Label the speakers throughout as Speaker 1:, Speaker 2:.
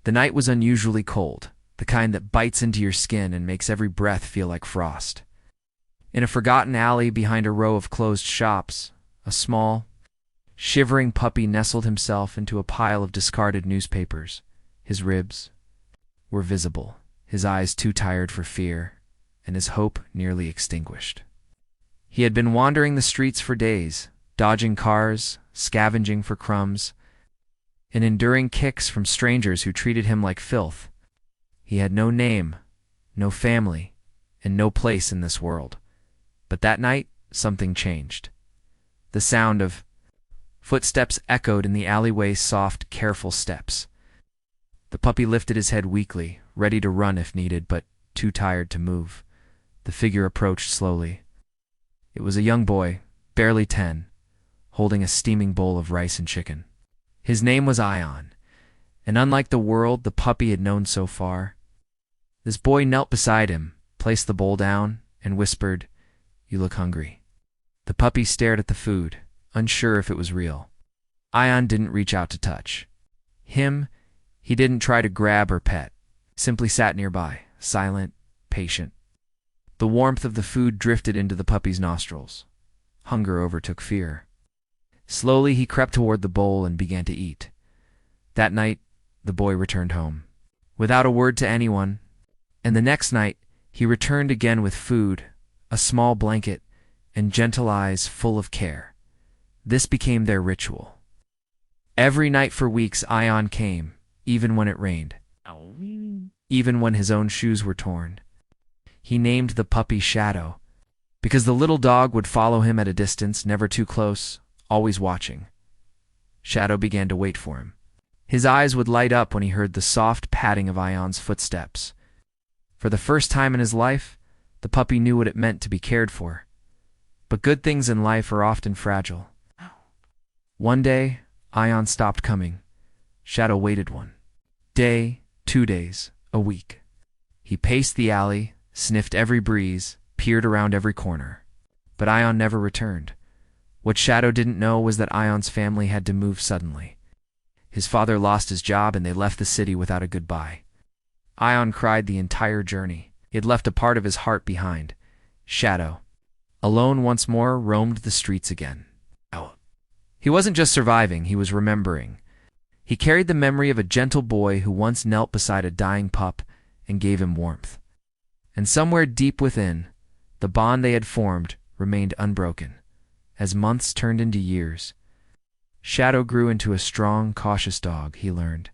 Speaker 1: The night was unusually cold, the kind that bites into your skin and makes every breath feel like frost. In a forgotten alley behind a row of closed shops, a small, shivering puppy nestled himself into a pile of discarded newspapers. His ribs were visible, his eyes too tired for fear, and his hope nearly extinguished. He had been wandering the streets for days, dodging cars, scavenging for crumbs, and enduring kicks from strangers who treated him like filth. He had no name, no family, and no place in this world. But that night, something changed. The sound of footsteps echoed in the alleyway's soft, careful steps. The puppy lifted his head weakly, ready to run if needed, but too tired to move. The figure approached slowly. It was a young boy, barely 10, holding a steaming bowl of rice and chicken. His name was Ion, and unlike the world the puppy had known so far, this boy knelt beside him, placed the bowl down, and whispered, "You look hungry." The puppy stared at the food, unsure if it was real. Ion didn't reach out to touch. He didn't try to grab or pet, simply sat nearby, silent, patient. The warmth of the food drifted into the puppy's nostrils. Hunger overtook fear. Slowly he crept toward the bowl and began to eat. That night, the boy returned home, without a word to anyone, and the next night he returned again with food, a small blanket, and gentle eyes full of care. This became their ritual. Every night for weeks Ion came, even when it rained, even when his own shoes were torn. He named the puppy Shadow, because the little dog would follow him at a distance, never too close, always watching. Shadow began to wait for him. His eyes would light up when he heard the soft padding of Ion's footsteps. For the first time in his life, the puppy knew what it meant to be cared for. But good things in life are often fragile. One day, Ion stopped coming. Shadow waited 1 day, 2 days, a week. He paced the alley, sniffed every breeze, peered around every corner. But Ion never returned. What Shadow didn't know was that Ion's family had to move suddenly. His father lost his job and they left the city without a goodbye. Ion cried the entire journey. He had left a part of his heart behind. Shadow, alone once more, roamed the streets again. He wasn't just surviving, he was remembering. He carried the memory of a gentle boy who once knelt beside a dying pup and gave him warmth. And somewhere deep within, the bond they had formed remained unbroken. As months turned into years, Shadow grew into a strong, cautious dog. He learned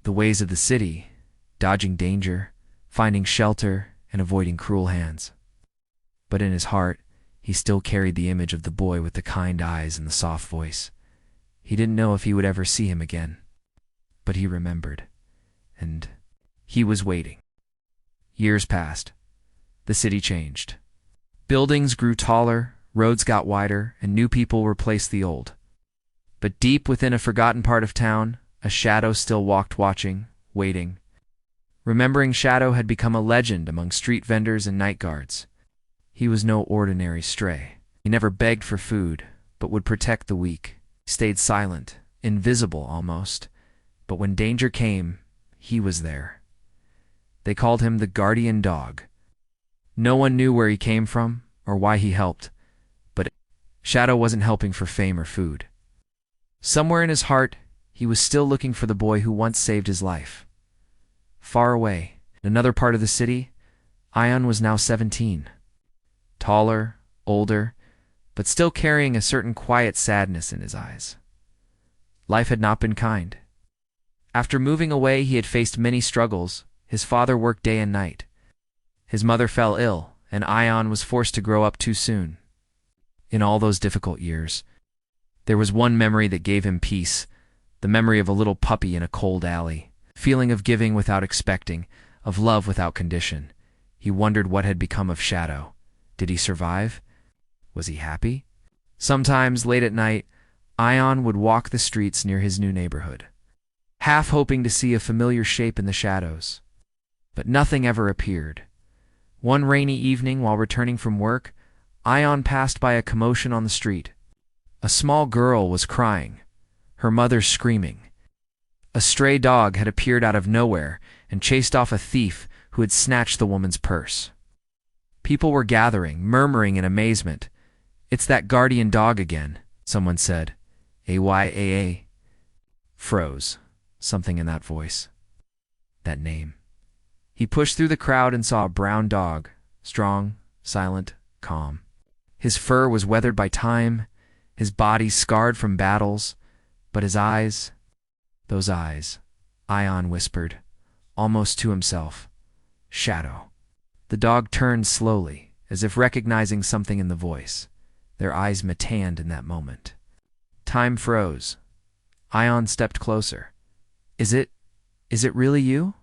Speaker 1: the ways of the city, dodging danger, finding shelter, and avoiding cruel hands. But in his heart, he still carried the image of the boy with the kind eyes and the soft voice. He didn't know if he would ever see him again, but he remembered, and he was waiting. Years passed. The city changed. Buildings grew taller, roads got wider, and new people replaced the old. But deep within a forgotten part of town, a shadow still walked, watching, waiting. Remembering Shadow had become a legend among street vendors and night guards. He was no ordinary stray. He never begged for food, but would protect the weak. He stayed silent, invisible almost, but when danger came, he was there. They called him the guardian dog. No one knew where he came from or why he helped, but Shadow wasn't helping for fame or food. Somewhere in his heart, he was still looking for the boy who once saved his life. Far away, in another part of the city, Ion was now 17. Taller, older, but still carrying a certain quiet sadness in his eyes. Life had not been kind. After moving away, he had faced many struggles. His father worked day and night. His mother fell ill, and Ion was forced to grow up too soon. In all those difficult years, there was one memory that gave him peace, the memory of a little puppy in a cold alley, feeling of giving without expecting, of love without condition. He wondered what had become of Shadow. Did he survive? Was he happy? Sometimes, late at night, Ion would walk the streets near his new neighborhood, half hoping to see a familiar shape in the shadows. But nothing ever appeared. One rainy evening, while returning from work, Ion passed by a commotion on the street. A small girl was crying, her mother screaming. A stray dog had appeared out of nowhere and chased off a thief who had snatched the woman's purse. People were gathering, murmuring in amazement. "It's that guardian dog again," someone said. "AYAA." Froze. Something in that voice. That name. He pushed through the crowd and saw a brown dog, strong, silent, calm. His fur was weathered by time, his body scarred from battles, but his eyes, those eyes, Ion whispered, almost to himself. Shadow. The dog turned slowly, as if recognizing something in the voice. Their eyes met in that moment. Time froze. Ion stepped closer. Is it really you?"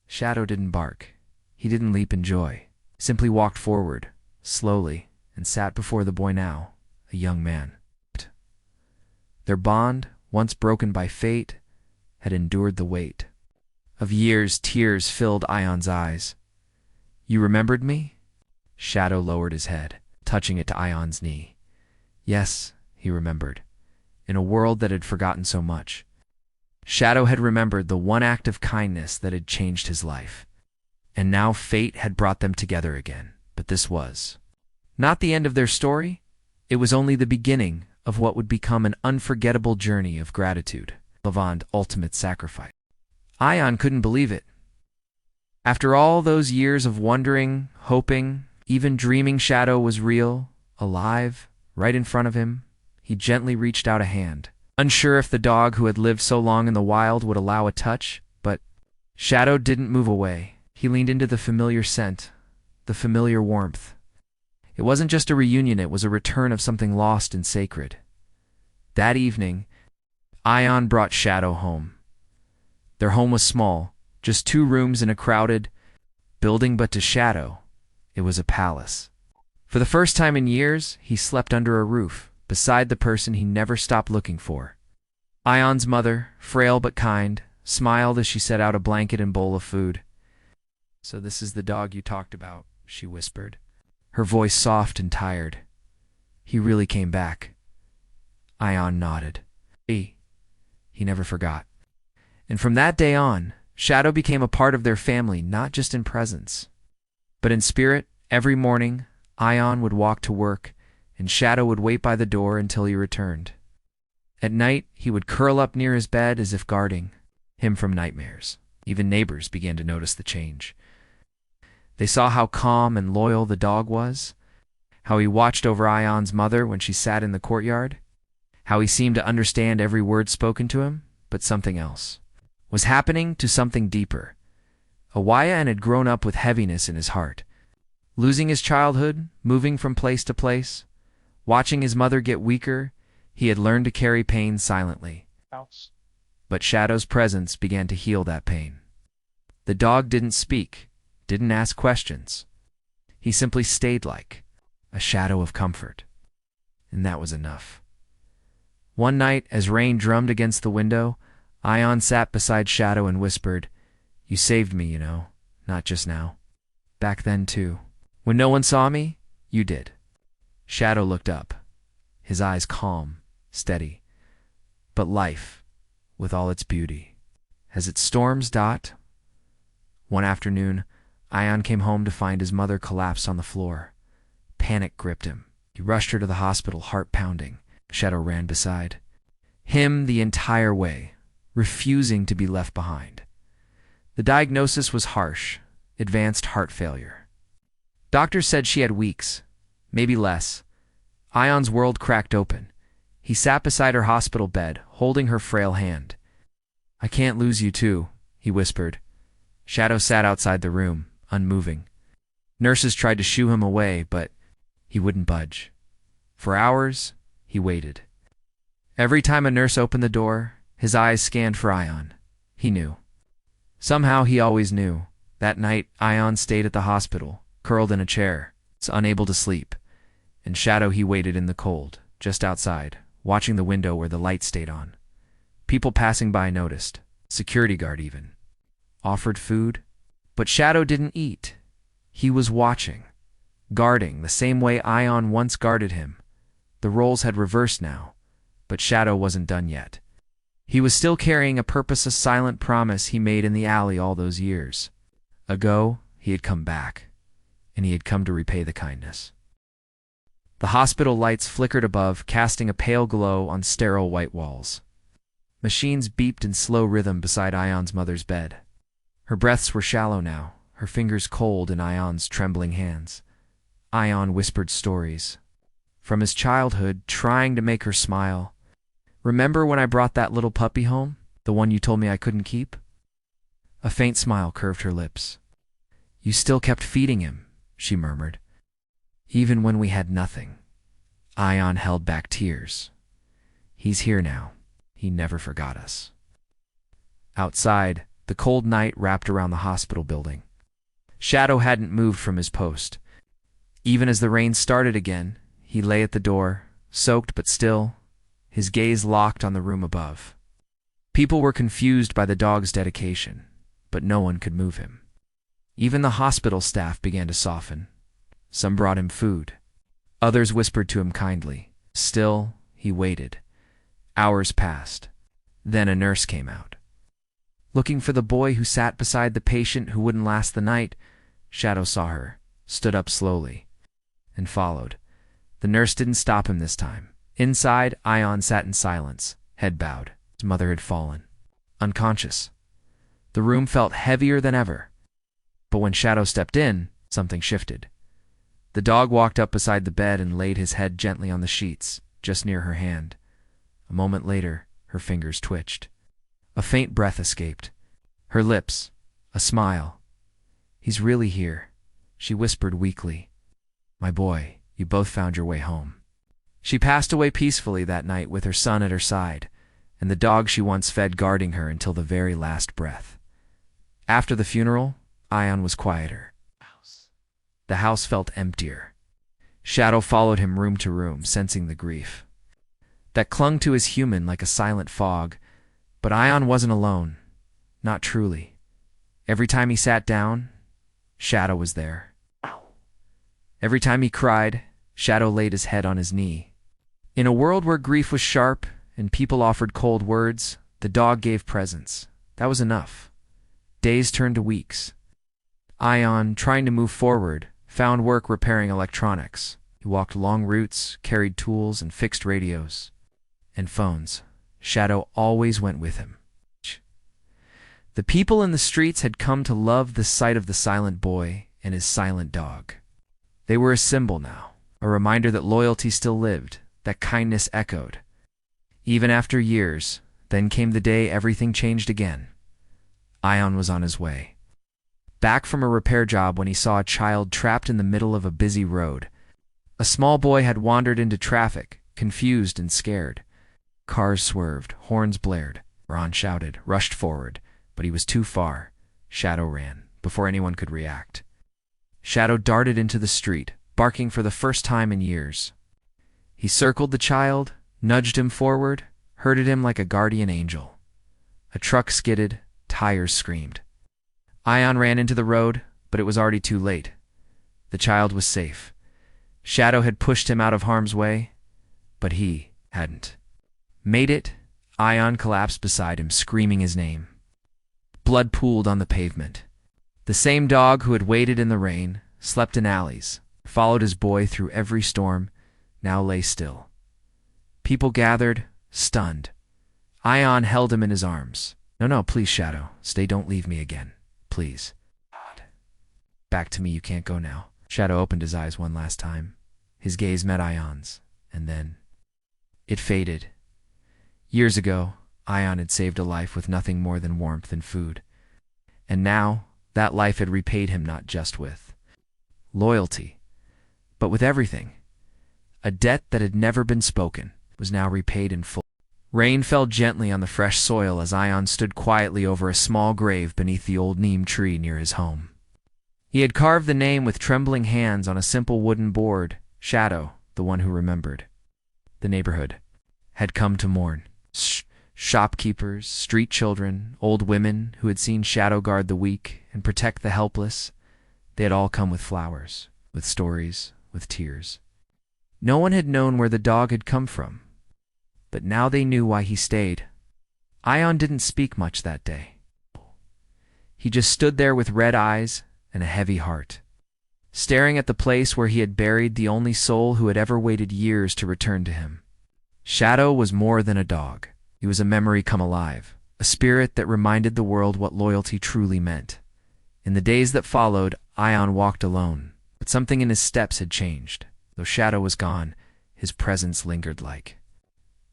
Speaker 1: Shadow didn't bark. He didn't leap in joy. Simply walked forward, slowly, and sat before the boy now, a young man. Their bond, once broken by fate, had endured the weight of years. Tears filled Ion's eyes. "You remembered me?" Shadow lowered his head, touching it to Ion's knee. Yes, he remembered. In a world that had forgotten so much, Shadow had remembered the one act of kindness that had changed his life. And now fate had brought them together again. But this was not the end of their story. It was only the beginning of what would become an unforgettable journey of gratitude, Levant ultimate sacrifice. Ion couldn't believe it. After all those years of wondering, hoping, even dreaming Shadow was real, alive, right in front of him, he gently reached out a hand, unsure if the dog who had lived so long in the wild would allow a touch, but Shadow didn't move away. He leaned into the familiar scent, the familiar warmth. It wasn't just a reunion, it was a return of something lost and sacred. That evening, Ion brought Shadow home. Their home was small, just 2 rooms in a crowded building, but to Shadow, it was a palace. For the first time in years, he slept under a roof, beside the person he never stopped looking for. Ion's mother, frail but kind, smiled as she set out a blanket and bowl of food. "So this is the dog you talked about," she whispered, her voice soft and tired. "He really came back." Ion nodded. He never forgot. And from that day on, Shadow became a part of their family, not just in presence, but in spirit. Every morning, Ion would walk to work, and Shadow would wait by the door until he returned. At night, he would curl up near his bed as if guarding him from nightmares. Even neighbors began to notice the change. They saw how calm and loyal the dog was, how he watched over Ion's mother when she sat in the courtyard, how he seemed to understand every word spoken to him, but something else was happening to something deeper. Ion had grown up with heaviness in his heart, losing his childhood, moving from place to place, watching his mother get weaker. He had learned to carry pain silently. But Shadow's presence began to heal that pain. The dog didn't speak, didn't ask questions. He simply stayed like a shadow of comfort. And that was enough. One night, as rain drummed against the window, Ion sat beside Shadow and whispered, "You saved me, you know, not just now. Back then, too. When no one saw me, you did." Shadow looked up, his eyes calm, steady. But life, with all its beauty, has its storms. One afternoon, Ion came home to find his mother collapsed on the floor. Panic gripped him. He rushed her to the hospital, heart pounding. Shadow ran beside him the entire way, refusing to be left behind. The diagnosis was harsh: advanced heart failure. Doctors said she had weeks, maybe less. Ion's world cracked open. He sat beside her hospital bed, holding her frail hand. "I can't lose you too," he whispered. Shadow sat outside the room, unmoving. Nurses tried to shoo him away, but he wouldn't budge. For hours, he waited. Every time a nurse opened the door, his eyes scanned for Ion. He knew. Somehow he always knew. That night, Ion stayed at the hospital, curled in a chair, unable to sleep. In shadow, he waited in the cold, just outside, watching the window where the light stayed on. People passing by noticed. Security guard even offered food. But Shadow didn't eat. He was watching, guarding the same way Ion once guarded him. The roles had reversed now, but Shadow wasn't done yet. He was still carrying a purpose, a silent promise he made in the alley all those years ago. He had come back, and he had come to repay the kindness. The hospital lights flickered above, casting a pale glow on sterile white walls. Machines beeped in slow rhythm beside Ion's mother's bed. Her breaths were shallow now, her fingers cold in Ion's trembling hands. Ion whispered stories from his childhood, trying to make her smile. "Remember when I brought that little puppy home? The one you told me I couldn't keep?" A faint smile curved her lips. "You still kept feeding him," she murmured. "Even when we had nothing." Ion held back tears. "He's here now. He never forgot us." Outside, the cold night wrapped around the hospital building. Shadow hadn't moved from his post. Even as the rain started again, he lay at the door, soaked but still, his gaze locked on the room above. People were confused by the dog's dedication, but no one could move him. Even the hospital staff began to soften. Some brought him food. Others whispered to him kindly. Still, he waited. Hours passed. Then a nurse came out. Looking for the boy who sat beside the patient who wouldn't last the night, Shadow saw her, stood up slowly, and followed. The nurse didn't stop him this time. Inside, Ion sat in silence, head bowed. His mother had fallen, unconscious. The room felt heavier than ever. But when Shadow stepped in, something shifted. The dog walked up beside the bed and laid his head gently on the sheets, just near her hand. A moment later, her fingers twitched. A faint breath escaped. Her lips, a smile. "He's really here," she whispered weakly. "My boy, you both found your way home." She passed away peacefully that night with her son at her side, and the dog she once fed guarding her until the very last breath. After the funeral, Ion was quieter. The house felt emptier. Shadow followed him room to room, sensing the grief that clung to his human like a silent fog. But Ion wasn't alone. Not truly. Every time he sat down, Shadow was there. Every time he cried, Shadow laid his head on his knee. In a world where grief was sharp and people offered cold words, the dog gave presents. That was enough. Days turned to weeks. Ion, trying to move forward, found work repairing electronics. He walked long routes, carried tools, and fixed radios and phones. Shadow always went with him. The people in the streets had come to love the sight of the silent boy and his silent dog. They were a symbol now, a reminder that loyalty still lived, that kindness echoed. Even after years, then came the day everything changed again. Ion was on his way. Back from a repair job when he saw a child trapped in the middle of a busy road. A small boy had wandered into traffic, confused and scared. Cars swerved, horns blared. Ron shouted, rushed forward, but he was too far. Shadow ran, before anyone could react. Shadow darted into the street, barking for the first time in years. He circled the child, nudged him forward, herded him like a guardian angel. A truck skidded, tires screamed. Ion ran into the road, but it was already too late. The child was safe. Shadow had pushed him out of harm's way, but he hadn't. Made it, Ion collapsed beside him, screaming his name. Blood pooled on the pavement. The same dog who had waited in the rain, slept in alleys, followed his boy through every storm, now lay still. People gathered, stunned. Ion held him in his arms. No, please, Shadow. Stay, don't leave me again. Please. God. Back to me, you can't go now. Shadow opened his eyes one last time. His gaze met Ion's, and then it faded. Years ago, Ion had saved a life with nothing more than warmth and food. And now, that life had repaid him not just with loyalty, but with everything. A debt that had never been spoken was now repaid in full. Rain fell gently on the fresh soil as Ion stood quietly over a small grave beneath the old neem tree near his home. He had carved the name with trembling hands on a simple wooden board. Shadow, the one who remembered. The neighborhood had come to mourn. Shopkeepers, street children, old women who had seen Shadow guard the weak and protect the helpless, they had all come with flowers, with stories, with tears. No one had known where the dog had come from, but now they knew why he stayed. Ion didn't speak much that day. He just stood there with red eyes and a heavy heart, staring at the place where he had buried the only soul who had ever waited years to return to him. Shadow was more than a dog. He was a memory come alive, a spirit that reminded the world what loyalty truly meant. In the days that followed, Ion walked alone, but something in his steps had changed. Though Shadow was gone, his presence lingered like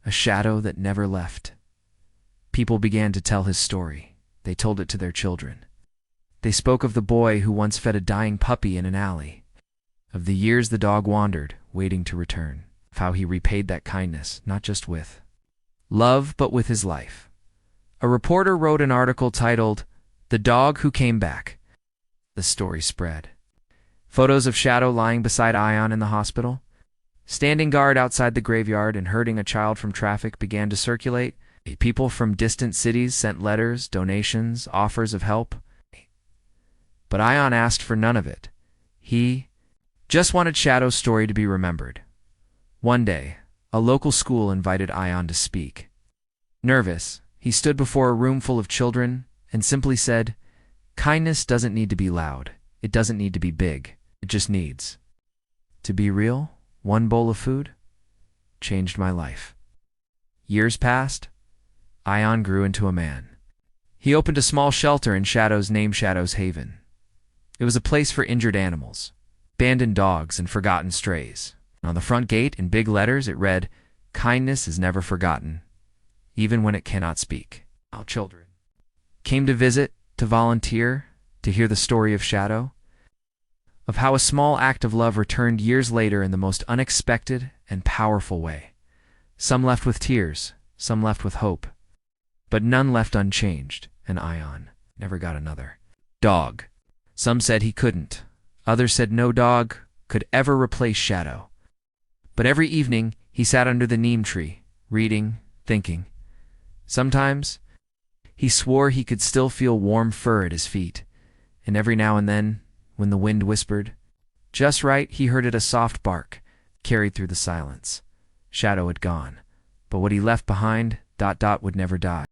Speaker 1: a shadow that never left. People began to tell his story. They told it to their children. They spoke of the boy who once fed a dying puppy in an alley, of the years the dog wandered, waiting to return, of how he repaid that kindness, not just with love, but with his life. A reporter wrote an article titled, "The Dog Who Came Back." The story spread. Photos of Shadow lying beside Ion in the hospital, standing guard outside the graveyard, and herding a child from traffic began to circulate. People from distant cities sent letters, donations, offers of help. But Ion asked for none of it. He just wanted Shadow's story to be remembered. One day, a local school invited Ion to speak. Nervous, he stood before a room full of children and simply said, "Kindness doesn't need to be loud. It doesn't need to be big. It just needs to be real. One bowl of food changed my life." Years passed. Ion grew into a man. He opened a small shelter in Shadow's name, Shadow's Haven. It was a place for injured animals, abandoned dogs, and forgotten strays. On the front gate, in big letters, it read, "Kindness is never forgotten, even when it cannot speak." Our children came to visit, to volunteer, to hear the story of Shadow, of how a small act of love returned years later in the most unexpected and powerful way. Some left with tears, some left with hope, but none left unchanged, and Ion never got another dog. Some said he couldn't. Others said no dog could ever replace Shadow. But every evening, he sat under the neem tree, reading, thinking. Sometimes, he swore he could still feel warm fur at his feet, and every now and then, when the wind whispered just right, he heard it a soft bark, carried through the silence. Shadow had gone, but what he left behind, would never die.